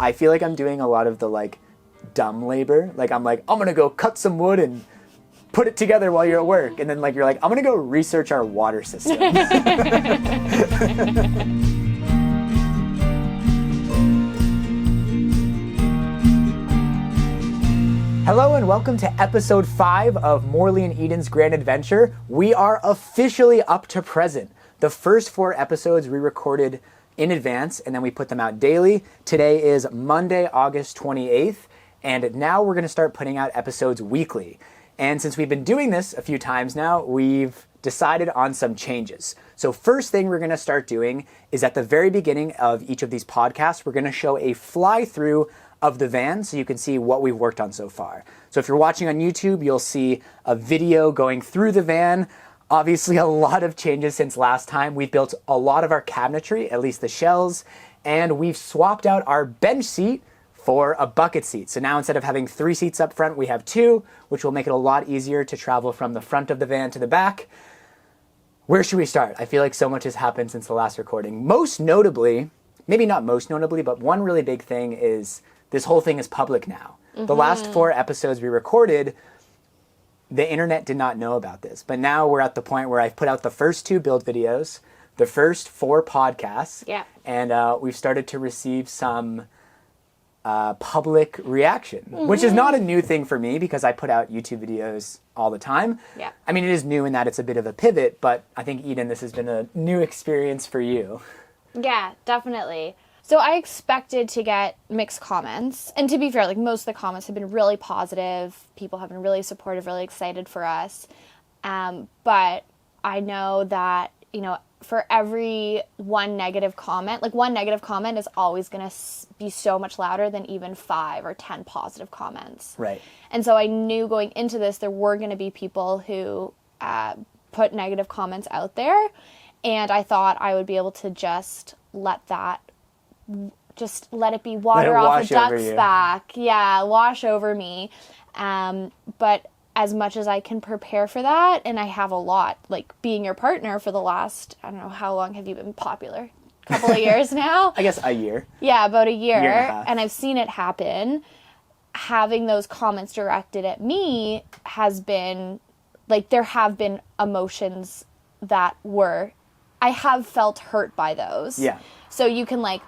I feel like I'm doing a lot of the like dumb labor. Like I'm gonna go cut some wood and put it together while you're at work, and then like you're like, I'm gonna go research our water system. Hello and welcome to episode 5 of Morley and Eden's Grand Adventure. We are officially up to present. The first 4 episodes we recorded in advance and then we put them out daily. Today is Monday, August 28th, and now we're going to start putting out episodes weekly. And since we've been doing this a few times now, we've decided on some changes. So first thing we're going to start doing is at the very beginning of each of these podcasts, we're going to show a fly-through of the van so you can see what we've worked on so far. So if you're watching on YouTube, you'll see a video going through the van. Obviously a lot of changes since last time. We've built a lot of our cabinetry, at least the shelves, and we've swapped out our bench seat for a bucket seat. So now instead of having 3 seats up front, we have 2, which will make it a lot easier to travel from the front of the van to the back. Where should we start? I feel like so much has happened since the last recording. Most notably, maybe not most notably, but one really big thing is this whole thing is public now. Mm-hmm. The last 4 episodes we recorded, the internet did not know about this. But now we're at the point where I've put out the first 2 build videos, the first 4 podcasts, and we've started to receive some public reaction, which is not a new thing for me because I put out YouTube videos all the time. Yeah. I mean, it is new in that it's a bit of a pivot, but I think, Eden, this has been a new experience for you. Yeah, definitely. So I expected to get mixed comments. And to be fair, like most of the comments have been really positive. People have been really supportive, really excited for us. But I know that, you know, for every one negative comment, like one negative comment is always going to be so much louder than even 5 or 10 positive comments. Right. And so I knew going into this, there were going to be people who put negative comments out there. And I thought I would be able to just let it be water off a duck's back. Yeah, wash over me. But as much as I can prepare for that, and I have a lot, like being your partner for the last, I don't know, how long have you been popular? A couple of years now? I guess a year. Yeah, about a year. Year and a half. And I've seen it happen. Having those comments directed at me has been, like, there have been emotions that I have felt hurt by those. Yeah. So you can, like,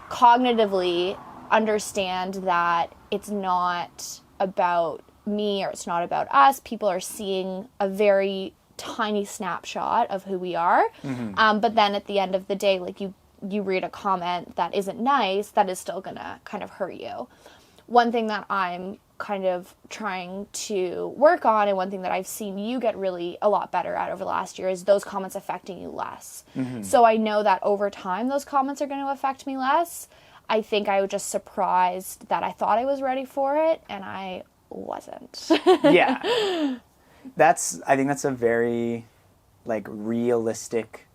cognitively understand that it's not about me or it's not about us. People are seeing a very tiny snapshot of who we are. Mm-hmm. But then at the end of the day, like you read a comment that isn't nice, that is still gonna kind of hurt you. One thing that I'm kind of trying to work on, and one thing that I've seen you get really a lot better at over the last year, is those comments affecting you less. Mm-hmm. So I know that over time those comments are going to affect me less. I think I was just surprised that I thought I was ready for it and I wasn't. Yeah. I think that's a very like realistic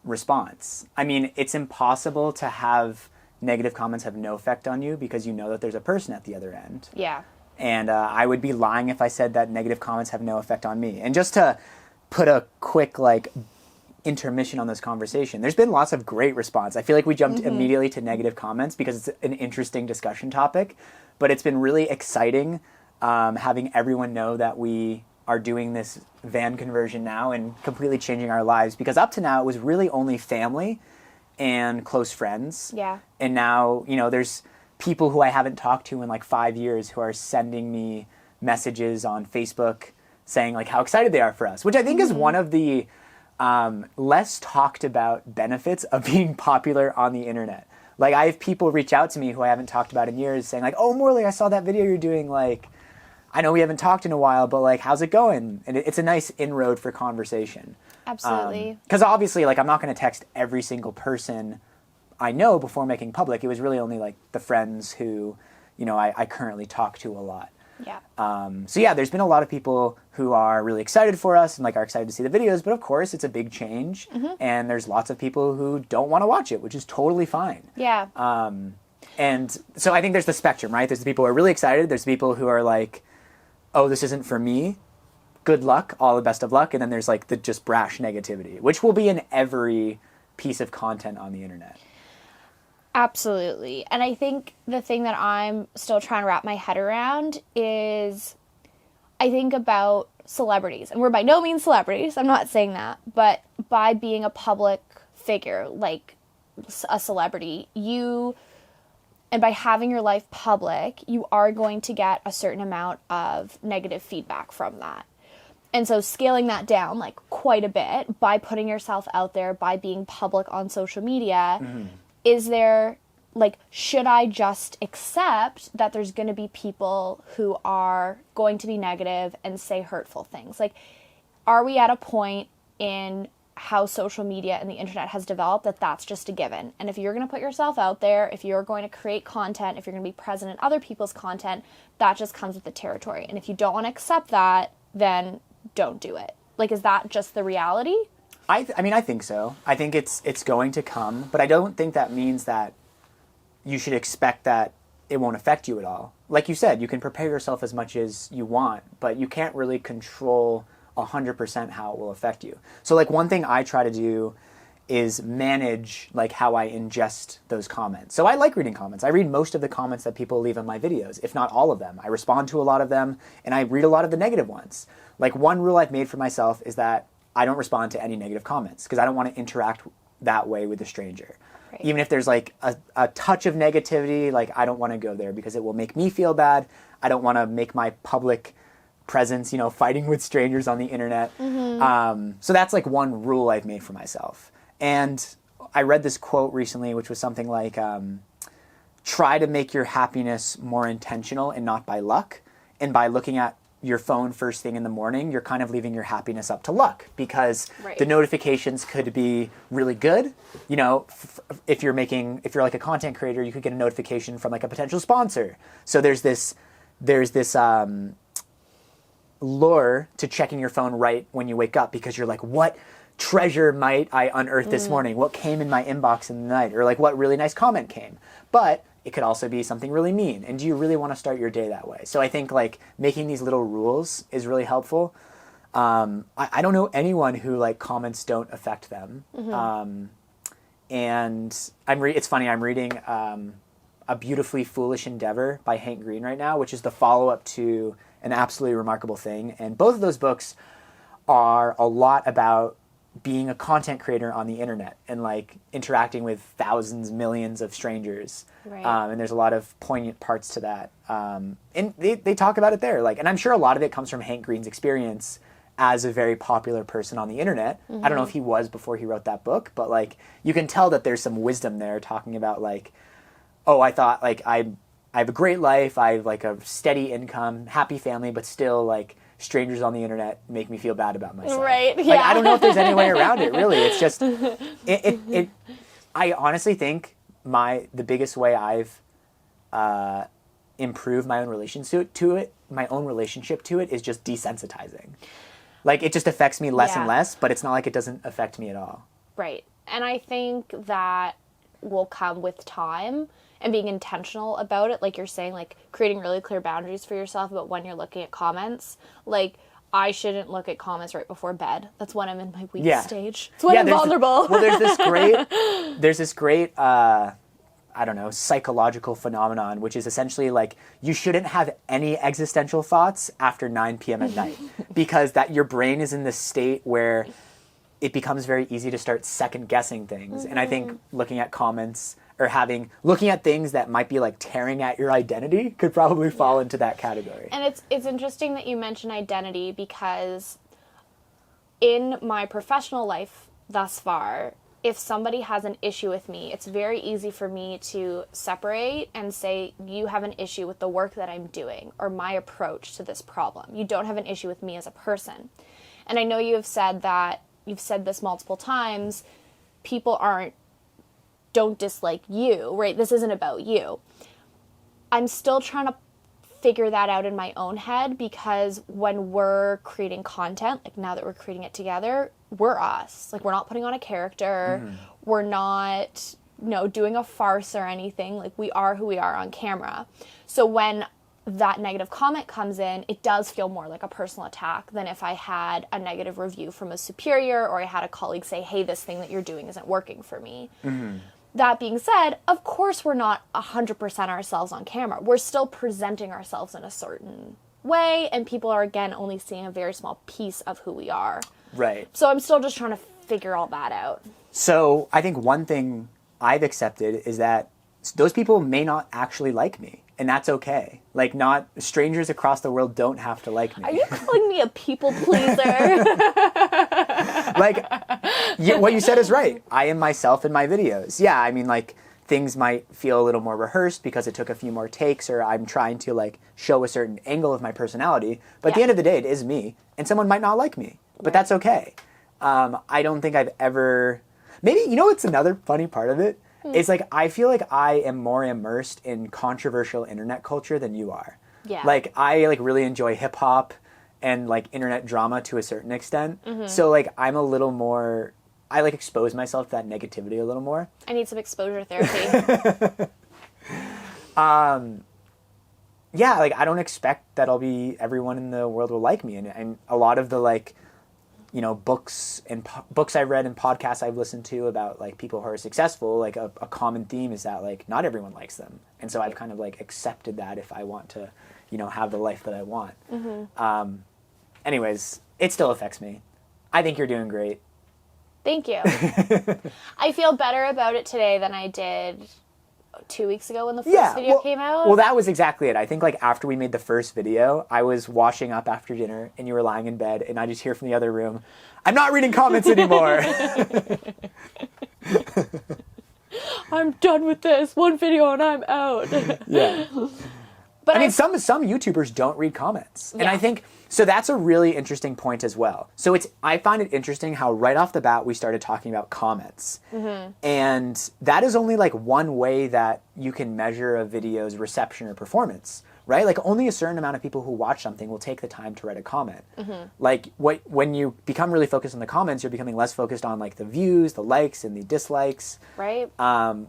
response. I mean, it's impossible to have negative comments have no effect on you because you know that there's a person at the other end. Yeah. And I would be lying if I said that negative comments have no effect on me. And just to put a quick like intermission on this conversation, there's been lots of great response. I feel like we jumped immediately to negative comments because it's an interesting discussion topic, but it's been really exciting having everyone know that we are doing this van conversion now and completely changing our lives, because up to now it was really only family and close friends. Yeah. And now, you know, there's people who I haven't talked to in like 5 years who are sending me messages on Facebook saying like how excited they are for us, which I think is one of the less talked about benefits of being popular on the internet. Like I have people reach out to me who I haven't talked about in years saying like, oh, Morley, I saw that video you're doing. Like, I know we haven't talked in a while, but like, how's it going? And it's a nice inroad for conversation. Absolutely. Because obviously, like, I'm not going to text every single person I know before making public. It was really only like the friends who, you know, I currently talk to a lot. Yeah. So yeah, there's been a lot of people who are really excited for us and like are excited to see the videos, but of course it's a big change, and there's lots of people who don't want to watch it, which is totally fine. Yeah. And so I think there's the spectrum, right? There's the people who are really excited. There's the people who are like, oh, this isn't for me. Good luck, all the best of luck. And then there's like the just brash negativity, which will be in every piece of content on the internet. Absolutely. And I think the thing that I'm still trying to wrap my head around is I think about celebrities. And we're by no means celebrities, I'm not saying that. But by being a public figure, like a celebrity, and by having your life public, you are going to get a certain amount of negative feedback from that. And so scaling that down like quite a bit by putting yourself out there, by being public on social media, is there, like, should I just accept that there's going to be people who are going to be negative and say hurtful things? Like, are we at a point in how social media and the internet has developed that that's just a given? And if you're going to put yourself out there, if you're going to create content, if you're going to be present in other people's content, that just comes with the territory. And if you don't want to accept that, then don't do it. Like, is that just the reality? I mean, I think so. I think it's going to come, but I don't think that means that you should expect that it won't affect you at all. Like you said, you can prepare yourself as much as you want, but you can't really control 100% how it will affect you. So, like, one thing I try to do is manage, like, how I ingest those comments. So I like reading comments. I read most of the comments that people leave on my videos, if not all of them. I respond to a lot of them, and I read a lot of the negative ones. Like, one rule I've made for myself is that I don't respond to any negative comments because I don't want to interact that way with a stranger. Right. Even if there's like a touch of negativity, like, I don't want to go there because it will make me feel bad. I don't want to make my public presence, fighting with strangers on the internet. So that's like one rule I've made for myself. And I read this quote recently, which was something like, try to make your happiness more intentional and not by luck. And by looking at your phone first thing in the morning, you're kind of leaving your happiness up to luck because the notifications could be really good. If you're like a content creator, you could get a notification from like a potential sponsor. So there's this lure to checking your phone right when you wake up because you're like, what treasure might I unearth this morning? What came in my inbox in the night? Or like, what really nice comment came? But it could also be something really mean. And do you really want to start your day that way? So I think like making these little rules is really helpful. I don't know anyone who like comments don't affect them. And it's funny, I'm reading A Beautifully Foolish Endeavor by Hank Green right now, which is the follow-up to An Absolutely Remarkable Thing. And both of those books are a lot about being a content creator on the internet and like interacting with thousands, millions of strangers. Right. And there's a lot of poignant parts to that. And they talk about it there. Like, and I'm sure a lot of it comes from Hank Green's experience as a very popular person on the internet. I don't know if he was before he wrote that book, but like you can tell that there's some wisdom there talking about like, oh, I thought like I have a great life, I have like a steady income, happy family, but still like strangers on the internet make me feel bad about myself. Right. Yeah. Like, I don't know if there's any way around it, really. It's just, I honestly think the biggest way I've improved my own relationship to it is just desensitizing. Like, it just affects me less and less, but it's not like it doesn't affect me at all. Right. And I think that will come with time and being intentional about it. Like you're saying, like creating really clear boundaries for yourself about when you're looking at comments. Like, I shouldn't look at comments right before bed. That's when I'm in my weak stage. It's when I'm vulnerable. There's this great, I don't know, psychological phenomenon, which is essentially like you shouldn't have any existential thoughts after 9 p.m. at night because that your brain is in this state where it becomes very easy to start second guessing things. And I think looking at comments or looking at things that might be like tearing at your identity could probably fall into that category. And it's interesting that you mention identity because in my professional life thus far, if somebody has an issue with me, it's very easy for me to separate and say, you have an issue with the work that I'm doing or my approach to this problem. You don't have an issue with me as a person. And I know you've said this multiple times, people don't dislike you, right? This isn't about you. I'm still trying to figure that out in my own head because when we're creating content, like now that we're creating it together, we're us. Like, we're not putting on a character. We're not, doing a farce or anything. Like, we are who we are on camera. So when that negative comment comes in, it does feel more like a personal attack than if I had a negative review from a superior or I had a colleague say, hey, this thing that you're doing isn't working for me. that being said, of course we're not 100% ourselves on camera. We're still presenting ourselves in a certain way, and people are, again, only seeing a very small piece of who we are. Right. So I'm still just trying to figure all that out. So I think one thing I've accepted is that those people may not actually like me, and that's okay. Like, not strangers across the world don't have to like me. Are you calling me a people pleaser? Like, what you said is right. I am myself in my videos. Yeah, I mean, like, things might feel a little more rehearsed because it took a few more takes, or I'm trying to, like, show a certain angle of my personality. But at the end of the day, it is me, and someone might not like me. But that's okay. I don't think I've ever... Maybe, you know what's another funny part of it? It's like, I feel like I am more immersed in controversial internet culture than you are. Yeah. Like, I, like, really enjoy hip-hop and, like, internet drama to a certain extent. So, like, I'm a little more... I, like, expose myself to that negativity a little more. I need some exposure therapy. Yeah, like, I don't expect that everyone in the world will like me. And a lot of the, like, you know, books I've read and podcasts I've listened to about, like, people who are successful, like, a common theme is that, like, not everyone likes them. And so I've kind of, like, accepted that if I want to, you know, have the life that I want. Anyways, it still affects me. I think you're doing great. Thank you. I feel better about it today than I did 2 weeks ago when the first video came out. Well, that was exactly it. I think, like, after we made the first video, I was washing up after dinner and you were lying in bed, and I just hear from the other room, I'm not reading comments anymore. I'm done with this. One video and I'm out. Yeah. But I mean, some YouTubers don't read comments. And Yeah. I think, so that's a really interesting point as well. So I find it interesting how right off the bat we started talking about comments. And that is only, like, one way that you can measure a video's reception or performance, right? Like, only a certain amount of people who watch something will take the time to write a comment. Like, when you become really focused on the comments, you're becoming less focused on, like, the views, the likes, and the dislikes. Right.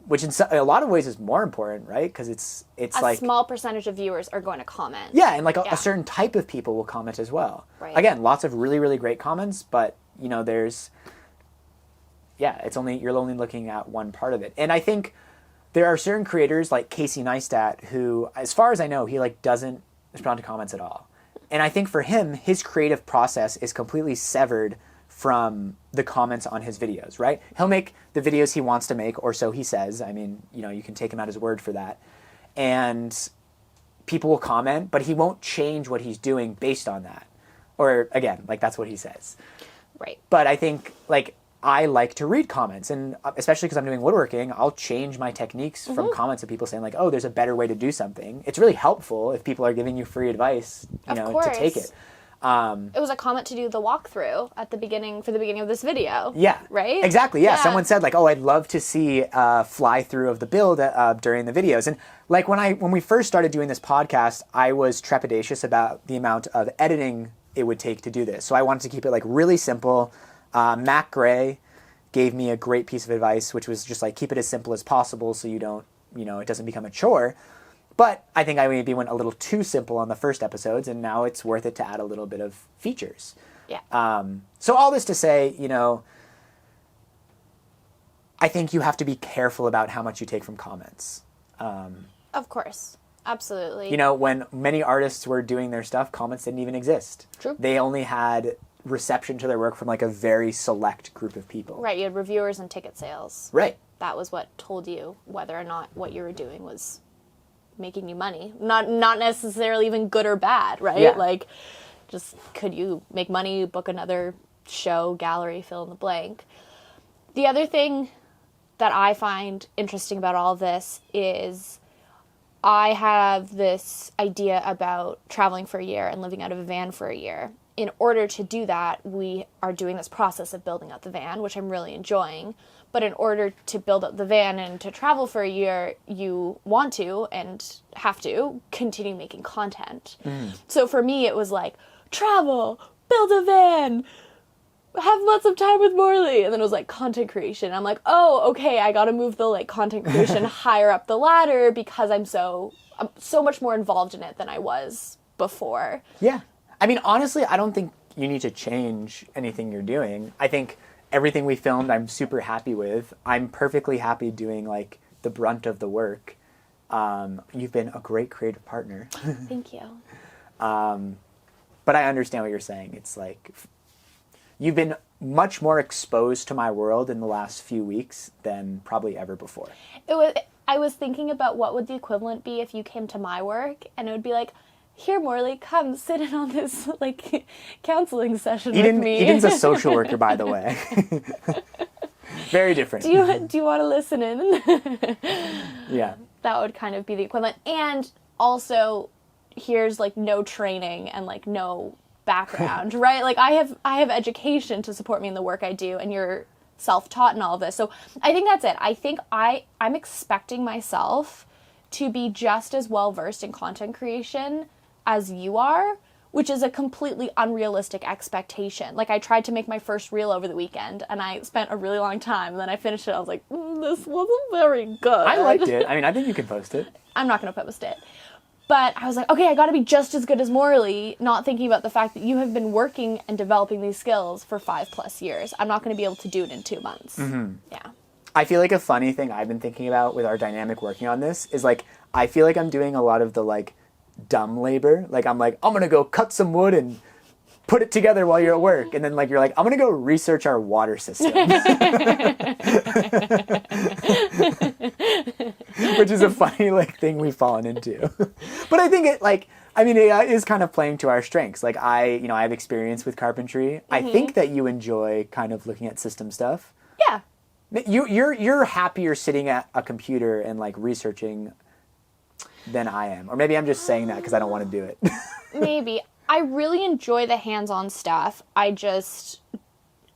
Which in a lot of ways is more important, right? Because it's A small percentage of viewers are going to comment. Yeah, and, like, a certain type of people will comment as well. Right. Again, lots of really, really great comments, but, you know, you're only looking at one part of it. And I think there are certain creators like Casey Neistat who, as far as I know, he, like, doesn't respond to comments at all. And I think for him, his creative process is completely severed from the comments on his videos, right? He'll make the videos he wants to make, or so he says. I mean, you know, you can take him at his word for that. And people will comment, but he won't change what he's doing based on that. Or, again, like, that's what he says. Right. But I think, like, I like to read comments, and especially because I'm doing woodworking, I'll change my techniques from comments of people saying, like, oh, there's a better way to do something. It's really helpful if people are giving you free advice, you know, to take it. It was a comment to do the walkthrough for the beginning of this video. Yeah. Right? Exactly, yeah. Someone said, like, oh, I'd love to see a fly-through of the build during the videos. And, like, when we first started doing this podcast, I was trepidatious about the amount of editing it would take to do this. So I wanted to keep it, like, really simple. Matt Gray gave me a great piece of advice, which was just, like, keep it as simple as possible so you don't, you know, it doesn't become a chore. But I think I maybe went a little too simple on the first episodes, and now it's worth it to add a little bit of features. Yeah. So all this to say, you know, I think you have to be careful about how much you take from comments. Of course. Absolutely. You know, when many artists were doing their stuff, comments didn't even exist. True. They only had reception to their work from, like, a very select group of people. Right. You had reviewers and ticket sales. Right. That was what told you whether or not what you were doing was making you money. Not necessarily even good or bad, right? Yeah. Like, just could you make money, book another show, gallery, fill in the blank. The other thing that I find interesting about all this is I have this idea about traveling for a year and living out of a van for a year. In order to do that, we are doing this process of building out the van, which I'm really enjoying. But in order to build up the van and to travel for a year, you want to and have to continue making content. So for me, it was like, travel, build a van, have lots of time with Morley. And then it was like content creation. I'm like, oh, okay, I got to move the, like, content creation higher up the ladder because I'm so much more involved in it than I was before. Yeah. I mean, honestly, I don't think you need to change anything you're doing. I think everything we filmed, I'm super happy with. I'm perfectly happy doing like the brunt of the work. You've been a great creative partner. Thank you. But I understand what you're saying. It's like you've been much more exposed to my world in the last few weeks than probably ever before. I was thinking about what would the equivalent be if you came to my work, and it would be like, here, Morley, come sit in on this like counseling session with me. Eden's a social worker, by the way. Very different. Do you want to listen in? Yeah. That would kind of be the equivalent. And also, here's like no training and like no background, right? Like I have education to support me in the work I do, and you're self-taught in all of this. So I think that's it. I think I'm expecting myself to be just as well versed in content creation as you are, which is a completely unrealistic expectation. Like I tried to make my first reel over the weekend, and I spent a really long time, and then I finished it. I was like, this wasn't very good. I liked it. I mean, I think you can post it. I'm not going to post it. But I was like, okay, I got to be just as good as Morley, not thinking about the fact that you have been working and developing these skills for 5+ years. I'm not going to be able to do it in 2 months. Mm-hmm. Yeah. I feel like a funny thing I've been thinking about with our dynamic working on this is like, I feel like I'm doing a lot of the like dumb labor. Like I'm going to go cut some wood and put it together while you're at work. And then like, you're like, I'm going to go research our water system. Which is a funny like thing we've fallen into. But I think it is kind of playing to our strengths. Like I have experience with carpentry. Mm-hmm. I think that you enjoy kind of looking at system stuff. Yeah. You're happier sitting at a computer and like researching than I am. Or maybe I'm just saying that because I don't want to do it. Maybe. I really enjoy the hands-on stuff.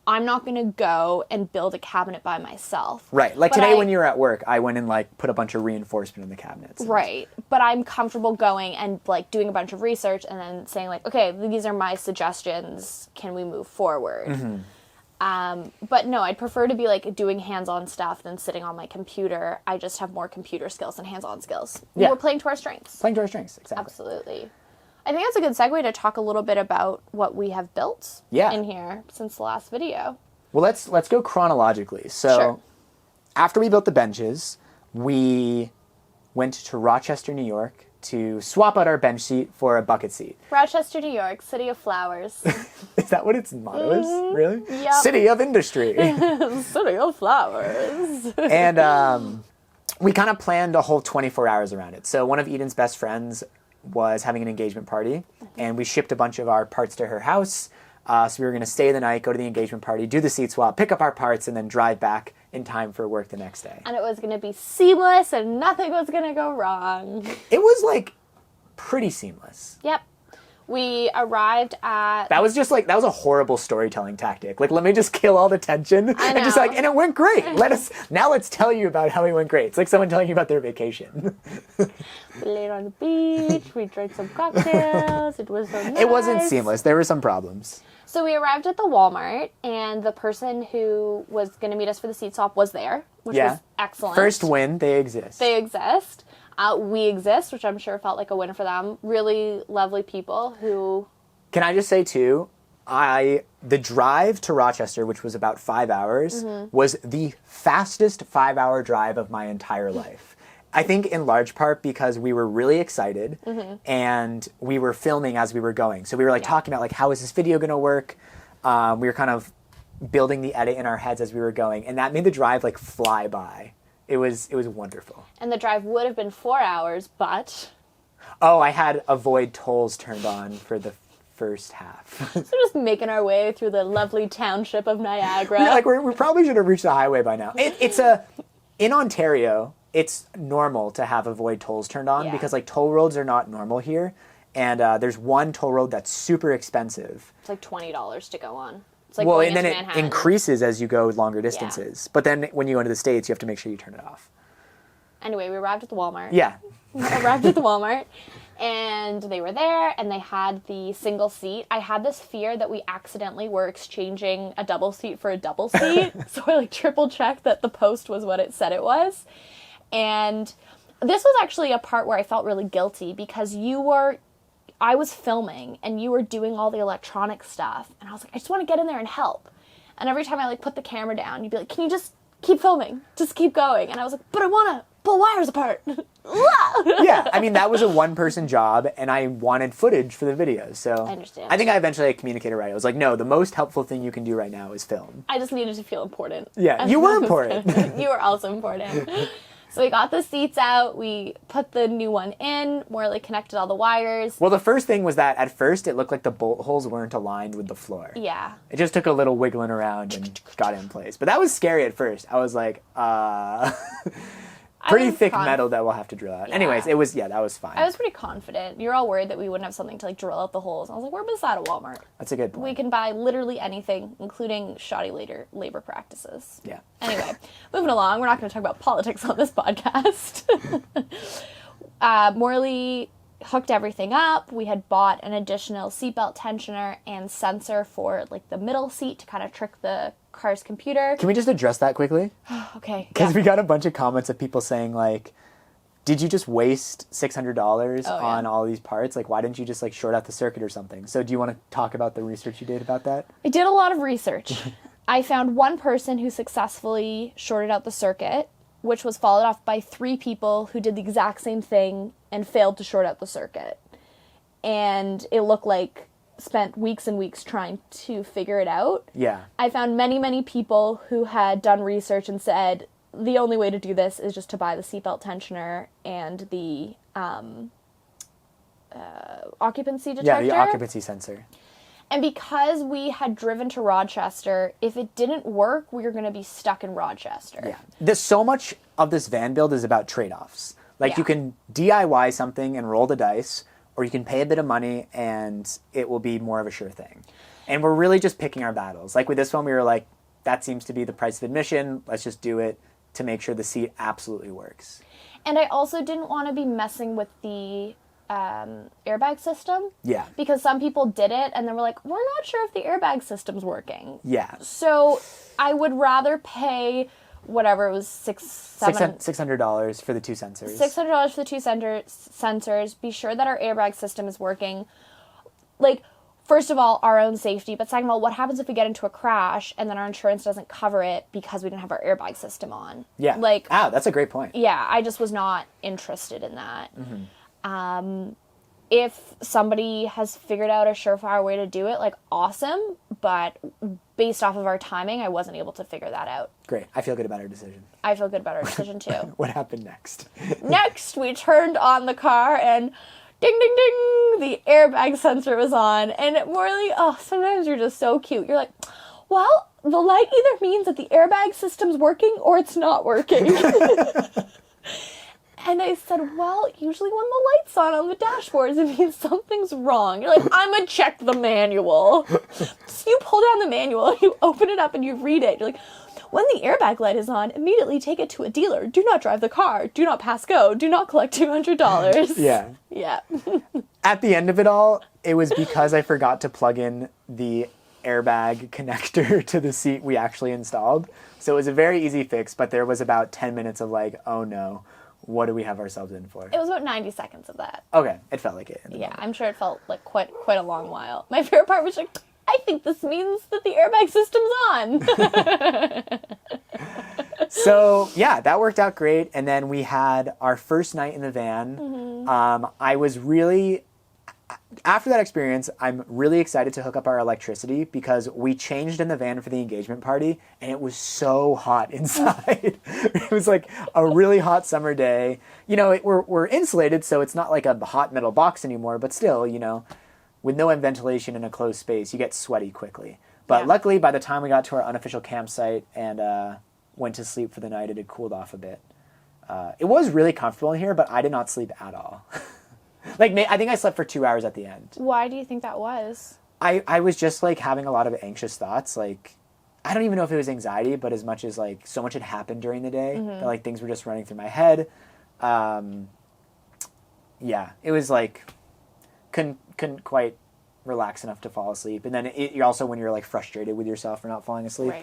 I'm not going to go and build a cabinet by myself. Right. Like today when you were at work, I went and like put a bunch of reinforcement in the cabinets. Right. But I'm comfortable going and like doing a bunch of research and then saying like, okay, these are my suggestions. Can we move forward? Mm-hmm. But no, I'd prefer to be like doing hands-on stuff than sitting on my computer. I just have more computer skills than hands-on skills. Yeah. We're playing to our strengths. Playing to our strengths, exactly. Absolutely. I think that's a good segue to talk a little bit about what we have built in here since the last video. Well, let's go chronologically. So after we built the benches, we went to Rochester, New York to swap out our bench seat for a bucket seat. Rochester, New York, city of flowers. Is that what its motto is? Really? Yep. City of industry. City of flowers. And we kind of planned a whole 24 hours around it. So one of Eden's best friends was having an engagement party, and we shipped a bunch of our parts to her house. So we were going to stay the night, go to the engagement party, do the seat swap, pick up our parts, and then drive back in time for work the next day. And it was going to be seamless, and nothing was going to go wrong. It was like pretty seamless. Yep. We arrived at... That was a horrible storytelling tactic. Like, let me just kill all the tension. And just like, and it went great. Let's tell you about how it went great. It's like someone telling you about their vacation. We laid on the beach. We drank some cocktails. It was so nice. It wasn't seamless. There were some problems. So we arrived at the Walmart, and the person who was going to meet us for the seat swap was there, which was excellent. First win. They exist. They exist. We exist, which I'm sure felt like a win for them. Really lovely people who... Can I just say, too, the drive to Rochester, which was about 5 hours, was the fastest 5-hour drive of my entire life. I think in large part because we were really excited and we were filming as we were going. So we were like talking about like, how is this video going to work? We were kind of building the edit in our heads as we were going. And that made the drive like fly by. It was wonderful. And the drive would have been 4 hours, but... Oh, I had avoid tolls turned on for the first half. So just making our way through the lovely township of Niagara. Yeah, like we probably should have reached the highway by now. In Ontario, it's normal to have avoid tolls turned on because like toll roads are not normal here. And there's one toll road that's super expensive. It's like $20 to go on. Like and then it increases as you go longer distances. Yeah. But then when you go into the States, you have to make sure you turn it off. Anyway, we arrived at the Walmart. Yeah. We arrived at the Walmart, and they were there, and they had the single seat. I had this fear that we accidentally were exchanging a double seat for a double seat. So I like triple checked that the post was what it said it was. And this was actually a part where I felt really guilty because I was filming and you were doing all the electronic stuff. And I was like, I just want to get in there and help. And every time I like put the camera down, you'd be like, can you just keep filming? Just keep going. And I was like, but I want to pull wires apart. Yeah, I mean, that was a one-person job, and I wanted footage for the videos, so... I understand. I think I eventually communicated right. I was like, no, the most helpful thing you can do right now is film. I just needed to feel important. Yeah, you were important. You were also important. So we got the seats out, we put the new one in, Morley connected all the wires. Well, the first thing was that at first it looked like the bolt holes weren't aligned with the floor. Yeah. It just took a little wiggling around and got in place. But that was scary at first. I was like, pretty thick metal that we'll have to drill out. Yeah. Anyways, that was fine. I was pretty confident. You were all worried that we wouldn't have something to like drill out the holes. I was like, we're beside a Walmart. That's a good point. We can buy literally anything, including shoddy labor practices. Yeah. Anyway, moving along. We're not going to talk about politics on this podcast. Morley hooked everything up. We had bought an additional seatbelt tensioner and sensor for like the middle seat to kind of trick the car's computer. Can we just address that quickly? Okay. Because we got a bunch of comments of people saying like, did you just waste $600 on all these parts? Like, why didn't you just like short out the circuit or something? So do you want to talk about the research you did about that? I did a lot of research. I found one person who successfully shorted out the circuit, which was followed up by 3 people who did the exact same thing and failed to short out the circuit. And it looked like spent weeks and weeks trying to figure it out. Yeah. I found many, many people who had done research and said the only way to do this is just to buy the seatbelt tensioner and the occupancy detector. Yeah, the occupancy sensor. And because we had driven to Rochester, if it didn't work, we were going to be stuck in Rochester. Yeah. So much of this van build is about trade-offs. Like, you can DIY something and roll the dice, or you can pay a bit of money and it will be more of a sure thing. And we're really just picking our battles. Like with this one, we were like, that seems to be the price of admission. Let's just do it to make sure the seat absolutely works. And I also didn't want to be messing with the airbag system. Yeah. Because some people did it and they were like, we're not sure if the airbag system's working. Yeah. So I would rather pay whatever it was, $600 for the 2 sensors. $600 for the 2 sensors. Be sure that our airbag system is working. Like, first of all, our own safety, but second of all, what happens if we get into a crash and then our insurance doesn't cover it because we didn't have our airbag system on? Yeah. Like, that's a great point. Yeah, I just was not interested in that. If somebody has figured out a surefire way to do it, like, awesome, but based off of our timing, I wasn't able to figure that out. Great. I feel good about our decision. I feel good about our decision, too. What happened next? Next, we turned on the car and ding, ding, ding, the airbag sensor was on. And Morley, sometimes you're just so cute. You're like, well, the light either means that the airbag system's working or it's not working. And I said, well, usually when the light's on the dashboards, it means something's wrong. You're like, I'm going to check the manual. So you pull down the manual, you open it up, and you read it. You're like, when the airbag light is on, immediately take it to a dealer. Do not drive the car. Do not pass go. Do not collect $200. Yeah. Yeah. At the end of it all, it was because I forgot to plug in the airbag connector to the seat we actually installed. So it was a very easy fix, but there was about 10 minutes of like, oh no. What do we have ourselves in for? It was about 90 seconds of that. Okay, it felt like it. Yeah, I'm sure it felt like quite a long while. My favorite part was like, I think this means that the airbag system's on. So, yeah, that worked out great. And then we had our first night in the van. I was really... After that experience, I'm really excited to hook up our electricity because we changed in the van for the engagement party and it was so hot inside. It was like a really hot summer day. You know, we're insulated, so it's not like a hot metal box anymore, but still, you know, with no ventilation in a closed space, you get sweaty quickly. But luckily, by the time we got to our unofficial campsite and went to sleep for the night, it had cooled off a bit. It was really comfortable in here, but I did not sleep at all. Like, I think I slept for 2 hours at the end. Why do you think that was? I was just, like, having a lot of anxious thoughts. Like, I don't even know if it was anxiety, but as much as, like, so much had happened during the day, that, like, things were just running through my head. Yeah, it was, like, couldn't quite relax enough to fall asleep. And then you're also when you're, like, frustrated with yourself for not falling asleep.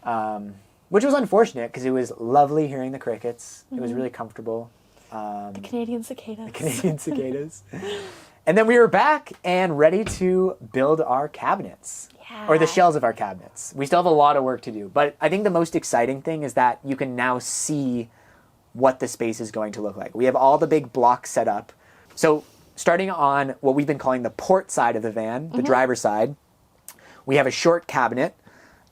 Right. Which was unfortunate, because it was lovely hearing the crickets. It was really comfortable. The Canadian cicadas. The Canadian cicadas. And then we were back and ready to build our cabinets. Or the shells of our cabinets. We still have a lot of work to do. But I think the most exciting thing is that you can now see what the space is going to look like. We have all the big blocks set up. So starting on what we've been calling the port side of the van, the driver's side, we have a short cabinet.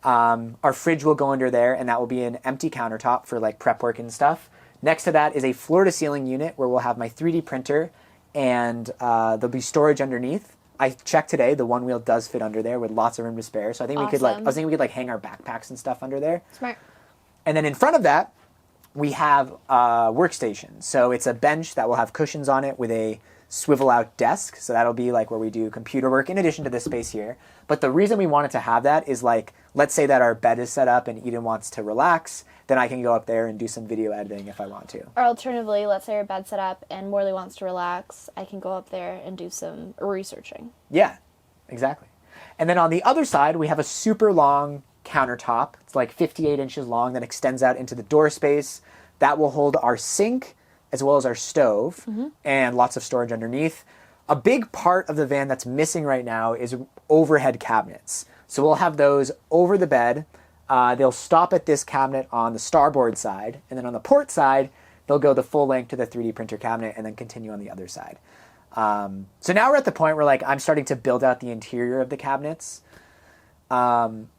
Our fridge will go under there, and that will be an empty countertop for like prep work and stuff. Next to that is a floor-to-ceiling unit where we'll have my 3D printer, and there'll be storage underneath. I checked today, the one wheel does fit under there with lots of room to spare. So I think we could I was thinking we could like hang our backpacks and stuff under there. Smart. And then in front of that, we have a workstation. So it's a bench that will have cushions on it with a swivel out desk. So that'll be like where we do computer work in addition to this space here. But the reason we wanted to have that is like, let's say that our bed is set up and Eden wants to relax, then I can go up there and do some video editing if I want to. Or alternatively, let's say our bed's set up and Morley wants to relax, I can go up there and do some researching. Yeah, exactly. And then on the other side, we have a super long countertop. It's like 58 inches long that extends out into the door space. That will hold our sink as well as our stove and lots of storage underneath. A big part of the van that's missing right now is overhead cabinets. So we'll have those over the bed. They'll stop at this cabinet on the starboard side, and then on the port side, they'll go the full length to the 3D printer cabinet and then continue on the other side. So now we're at the point where like I'm starting to build out the interior of the cabinets,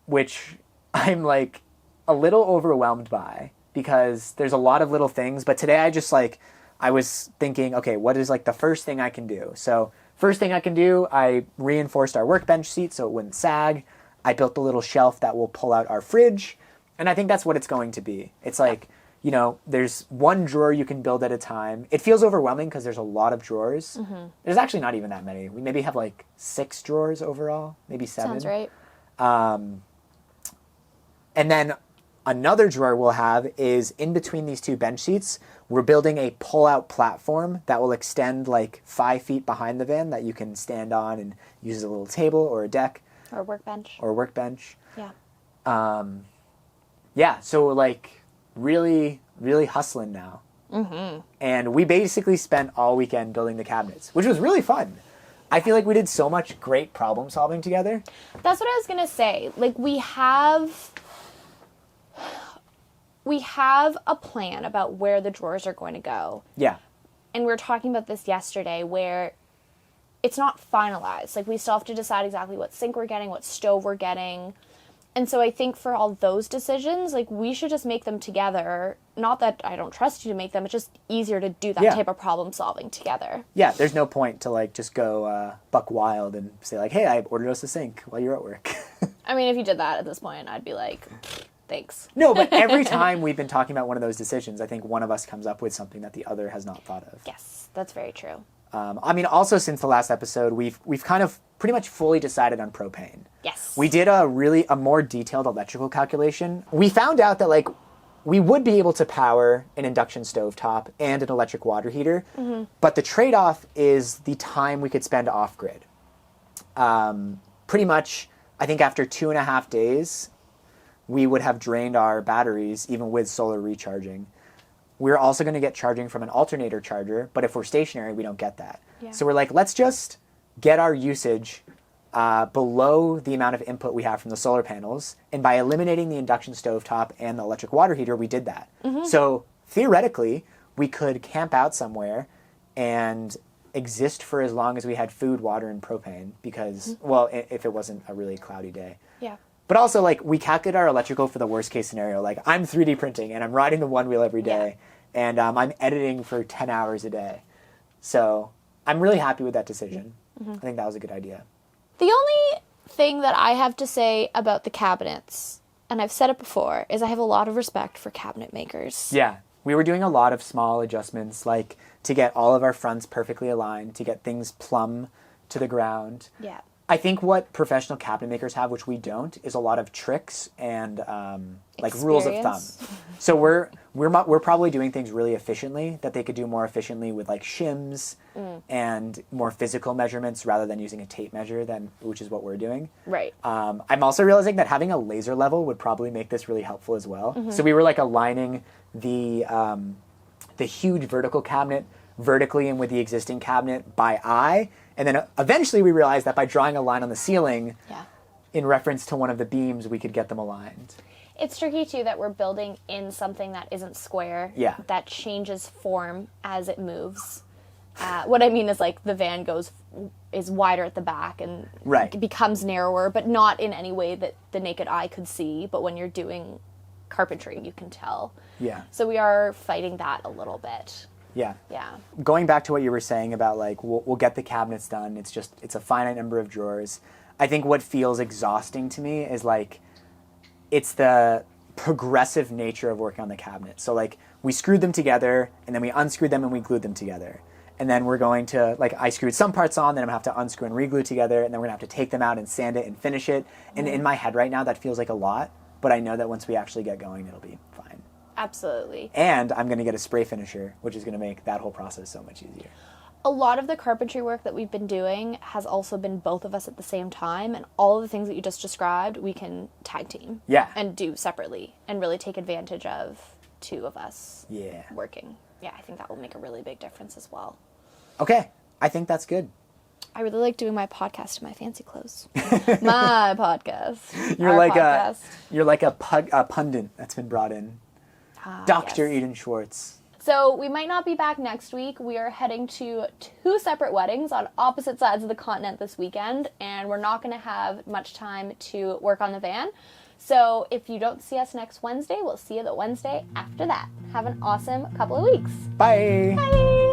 which I'm like a little overwhelmed by because there's a lot of little things. But today I was thinking, okay, what is like the first thing I can do? So first thing I can do, I reinforced our workbench seat so it wouldn't sag. I built the little shelf that will pull out our fridge. And I think that's what it's going to be. It's like, you know, there's one drawer you can build at a time. It feels overwhelming because there's a lot of drawers. There's actually not even that many. We maybe have like 6 drawers overall, maybe 7. Sounds right. And then another drawer we'll have is in between these 2 bench seats, we're building a pull-out platform that will extend like 5 feet behind the van that you can stand on and use as a little table or a deck. Or workbench. Or workbench. Yeah. Yeah, so we're like really, really hustling now. And we basically spent all weekend building the cabinets, which was really fun. I feel like we did so much great problem solving together. That's what I was going to say. Like we have a plan about where the drawers are going to go. Yeah. And we were talking about this yesterday where it's not finalized. Like we still have to decide exactly what sink we're getting, what stove we're getting. And so I think for all those decisions, like we should just make them together. Not that I don't trust you to make them, it's just easier to do that type of problem solving together. Yeah, there's no point to like just go buck wild and say like, hey, I ordered us a sink while you're at work. I mean, if you did that at this point, I'd be like, thanks. No, but every time we've been talking about one of those decisions, I think one of us comes up with something that the other has not thought of. Yes, that's very true. I mean, also since the last episode, we've kind of pretty much fully decided on propane. Yes. We did a more detailed electrical calculation. We found out that like we would be able to power an induction stovetop and an electric water heater, but the trade-off is the time we could spend off-grid. Pretty much, I think after 2.5 days, we would have drained our batteries, even with solar recharging. We're also going to get charging from an alternator charger, but if we're stationary, we don't get that. Yeah. So we're like, let's just get our usage below the amount of input we have from the solar panels. And by eliminating the induction stovetop and the electric water heater, we did that. So theoretically, we could camp out somewhere and exist for as long as we had food, water, and propane because, well, if it wasn't a really cloudy day. Yeah. But also, like, we calculate our electrical for the worst case scenario. Like, I'm 3D printing, and I'm riding the one wheel every day, and I'm editing for 10 hours a day. So I'm really happy with that decision. I think that was a good idea. The only thing that I have to say about the cabinets, and I've said it before, is I have a lot of respect for cabinet makers. Yeah. We were doing a lot of small adjustments, like to get all of our fronts perfectly aligned, to get things plumb to the ground. Yeah. I think what professional cabinet makers have, which we don't, is a lot of tricks and like rules of thumb. So we're probably doing things really efficiently that they could do more efficiently with like shims and more physical measurements rather than using a tape measure, which is what we're doing. Right. I'm also realizing that having a laser level would probably make this really helpful as well. So we were like aligning the huge vertical cabinet vertically and with the existing cabinet by eye. And then eventually we realized that by drawing a line on the ceiling, in reference to one of the beams, we could get them aligned. It's tricky too that we're building in something that isn't square. Yeah. That changes form as it moves. What I mean is like the van is wider at the back and becomes narrower, but not in any way that the naked eye could see. But when you're doing carpentry, you can tell. Yeah. So we are fighting that a little bit. Yeah. Yeah. Going back to what you were saying about like, we'll get the cabinets done. It's a finite number of drawers. I think what feels exhausting to me is like, it's the progressive nature of working on the cabinet. So like we screwed them together and then we unscrewed them and we glued them together. And then we're going to, like I screwed some parts on, then I'm gonna have to unscrew and re-glue together, and then we're gonna have to take them out and sand it and finish it. And in my head right now, that feels like a lot, but I know that once we actually get going, it'll be fine. Absolutely. And I'm gonna get a spray finisher, which is gonna make that whole process so much easier. A lot of the carpentry work that we've been doing has also been both of us at the same time, and all of the things that you just described, we can tag team. Yeah. And do separately, and really take advantage of two of us working. Yeah, I think that will make a really big difference as well. Okay, I think that's good. I really like doing my podcast in my fancy clothes. My podcast. You're like a pundit that's been brought in. Dr. Eden Schwartz. So we might not be back next week. We are heading to 2 separate weddings on opposite sides of the continent this weekend, and we're not going to have much time to work on the van. So if you don't see us next Wednesday, we'll see you the Wednesday after that. Have an awesome couple of weeks. Bye. Bye.